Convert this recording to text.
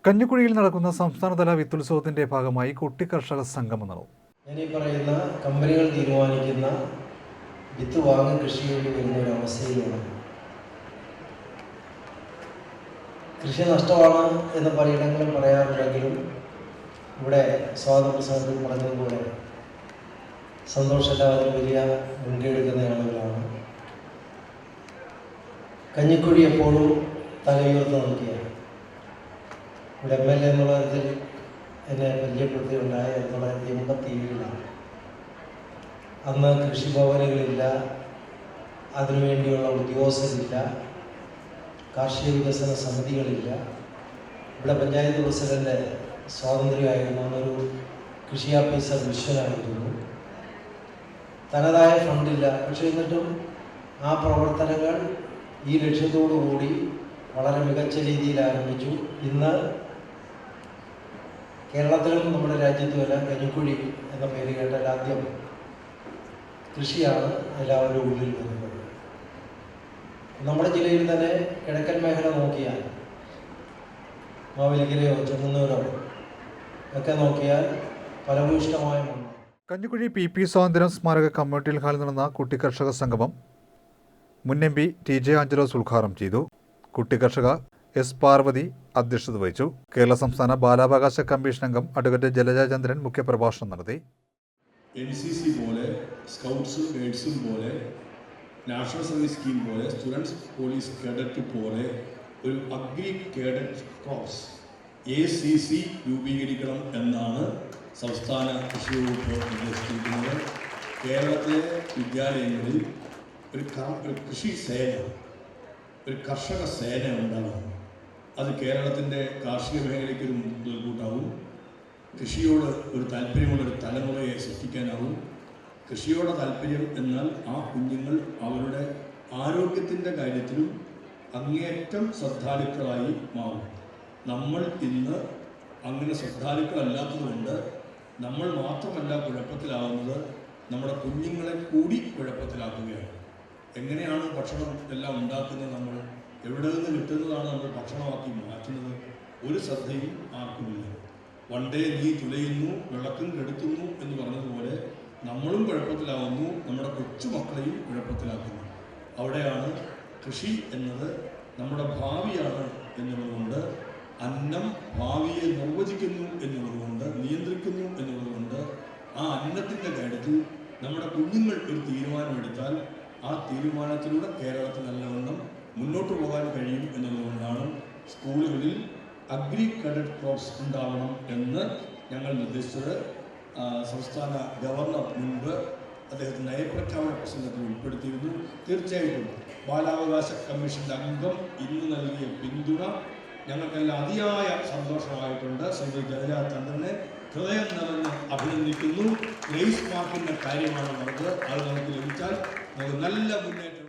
കഞ്ഞിക്കുഴിയിൽ നടക്കുന്ന സംസ്ഥാനതല വിത്തുത്സവത്തിന്റെ ഭാഗമായി കുട്ടി കർഷക സംഗമം നടന്നു. ഞാനീ പറയുന്ന കമ്പനികൾ തീരുമാനിക്കുന്ന വിത്ത് വാങ്ങി കൃഷി വേണ്ടി വരുന്ന ഒരു അവസ്ഥയിലാണ്. കൃഷി നഷ്ടമാണ് എന്ന് പലയിടങ്ങളും പറയാറുണ്ടെങ്കിലും ഇവിടെ സ്വാതന്ത്ര്യസമരത്തിൽ പറഞ്ഞതുപോലെ സന്തോഷമില്ലാതെ വലിയ മുൻകൈയെടുക്കുന്ന ആളുകളാണ്. കഞ്ഞിക്കുഴി എപ്പോഴും തലയുയർത്തി നോക്കിയാണ്. ഇവിടെ MLA എന്നുള്ള തരത്തിൽ എന്നെ പരിചയപ്പെടുത്തിയുണ്ടായ 1987 അന്ന് കൃഷിഭവനുകളില്ല, അതിനുവേണ്ടിയുള്ള ഉദ്യോഗസ്ഥരില്ല, കാർഷിക വികസന സമിതികളില്ല. ഇവിടെ പഞ്ചായത്ത് പ്രസിഡന്റ് സ്വാതന്ത്ര്യമായിരുന്നു, അന്നൊരു കൃഷി ഓഫീസർ വിശ്വനായിരുന്നു. തനതായ ഫണ്ടില്ല. പക്ഷേ എന്നിട്ടും ആ പ്രവർത്തനങ്ങൾ ഈ ലക്ഷ്യത്തോടു കൂടി വളരെ മികച്ച രീതിയിൽ ആരംഭിച്ചു. ഇന്ന് കേരളത്തിലും നമ്മുടെ രാജ്യത്തുമെല്ലാം കഞ്ഞിക്കുഴി എന്ന പേര് കേട്ടാൽ ആദ്യം കൃഷിയാണ് എല്ലാവരും ഉള്ളിൽ വരുന്നത്. നമ്മുടെ ജില്ലയിൽ തന്നെ കിഴക്കൻ മേഖല നോക്കിയാൽ മാവേലിക്കരയോ ചെങ്ങന്നൂരോ ഒക്കെ നോക്കിയാൽ ഫലഭൂയിഷ്ടമായ മണ്ണ്. കഞ്ഞിക്കുഴി PP സ്വാതന്ത്ര്യം സ്മാരക കമ്മ്യൂണിറ്റി ഹാളിൽ നടന്ന കുട്ടി കർഷക സംഗമം മുൻ MP TJ ആഞ്ചലോസ് ഉദ്ഘാടനം ചെയ്തു. കുട്ടി കർഷക S പാർവതി അധ്യക്ഷത വഹിച്ചു. കേരള സംസ്ഥാന ബാലാവകാശ കമ്മീഷൻ അംഗം അഡ്വക്കേറ്റ് ജലജ ചന്ദ്രൻ മുഖ്യപ്രഭാഷണം നടത്തി. NCC പോലെ, സ്കൗട്ട്സും ഗൈഡ്സും പോലെ, നാഷണൽ സർവീസ് സ്കീം പോലെ, സ്റ്റുഡൻസ് പോലീസ് കേഡറ്റ് പോലെ ഒരു അഗ്രി കേഡറ്റ് കോർപ്സ് ACC രൂപീകരിക്കണം എന്നാണ് സംസ്ഥാന കൃഷി വകുപ്പ് നിർദ്ദേശിച്ചിരിക്കുന്നത്. കേരളത്തിലെ വിദ്യാലയങ്ങളിൽ ഒരു കൃഷി സേന, ഒരു കർഷക സേന ഉണ്ടാകും. അത് കേരളത്തിൻ്റെ കാർഷിക മേഖലയ്ക്ക് ഒരു മുതൽക്കൂട്ടാവും. കൃഷിയോട് ഒരു താല്പര്യമുള്ളൊരു തലമുറയെ സൃഷ്ടിക്കാനാവും. കൃഷിയോട് താല്പര്യം എന്നാൽ ആ കുഞ്ഞുങ്ങൾ അവരുടെ ആരോഗ്യത്തിൻ്റെ കാര്യത്തിലും അങ്ങേയറ്റം ശ്രദ്ധാലുക്കളായി മാറും. നമ്മൾ ഇന്ന് അങ്ങനെ ശ്രദ്ധാലുക്കളല്ലാത്തതുകൊണ്ട് നമ്മൾ മാത്രമല്ല കുഴപ്പത്തിലാവുന്നത്, നമ്മുടെ കുഞ്ഞുങ്ങളെ കൂടി കുഴപ്പത്തിലാക്കുകയാണ്. എങ്ങനെയാണ് ഭക്ഷണം എല്ലാം ഉണ്ടാക്കുന്നത്? നമ്മൾ എവിടെ നിന്ന് കിട്ടുന്നതാണ് നമ്മൾ ഭക്ഷണമാക്കി മാറ്റുന്നത്? ഒരു ശ്രദ്ധയും ആർക്കുമില്ല. വണ്ടേ നീ തുലയുന്നു വിളക്കും കെടുത്തുന്നു എന്ന് പറഞ്ഞതുപോലെ നമ്മളും കുഴപ്പത്തിലാവുന്നു, നമ്മുടെ കൊച്ചുമക്കളെയും കുഴപ്പത്തിലാക്കുന്നു. അവിടെയാണ് കൃഷി എന്നത് നമ്മുടെ ഭാവിയാണ് എന്നുള്ളതുകൊണ്ട്, അന്നം ഭാവിയെ നിർവചിക്കുന്നു എന്നുള്ളതുകൊണ്ട്, നിയന്ത്രിക്കുന്നു എന്നുള്ളതുകൊണ്ട് ആ അന്നത്തിൻ്റെ കാര്യത്തിൽ നമ്മുടെ കുഞ്ഞുങ്ങൾ ഒരു തീരുമാനമെടുത്താൽ ആ തീരുമാനത്തിലൂടെ കേരളത്തിൽ നല്ലവണ്ണം മുന്നോട്ട് പോകാൻ കഴിയും എന്നുള്ളതുകൊണ്ടാണ് സ്കൂളുകളിൽ അഗ്രി കേഡറ്റ് കോർപ്സ് ഉണ്ടാവണം എന്ന് ഞങ്ങൾ നിർദ്ദേശിച്ചത്. സംസ്ഥാന ഗവർണർ മുൻപ് അദ്ദേഹത്തിൻ്റെ നയപ്രഖ്യാപന പ്രസംഗത്തിൽ ഉൾപ്പെടുത്തിയിരുന്നു. തീർച്ചയായിട്ടും ബാലാവകാശ കമ്മീഷൻ്റെ അംഗം ഇന്ന് നൽകിയ പിന്തുണ ഞങ്ങൾക്കെല്ലാം അതിയായ സന്തോഷമായിട്ടുണ്ട്. ശ്രീമതി ജലജ ചന്ദ്രനെ ഹൃദയം നിറഞ്ഞ് അഭിനന്ദിക്കുന്നു. ഗ്രേസ് മാർക്കിൻ്റെ കാര്യമാണ് പറഞ്ഞത്. അത് നമുക്ക് ലഭിച്ചാൽ നമുക്ക് നല്ല മുന്നേറ്റം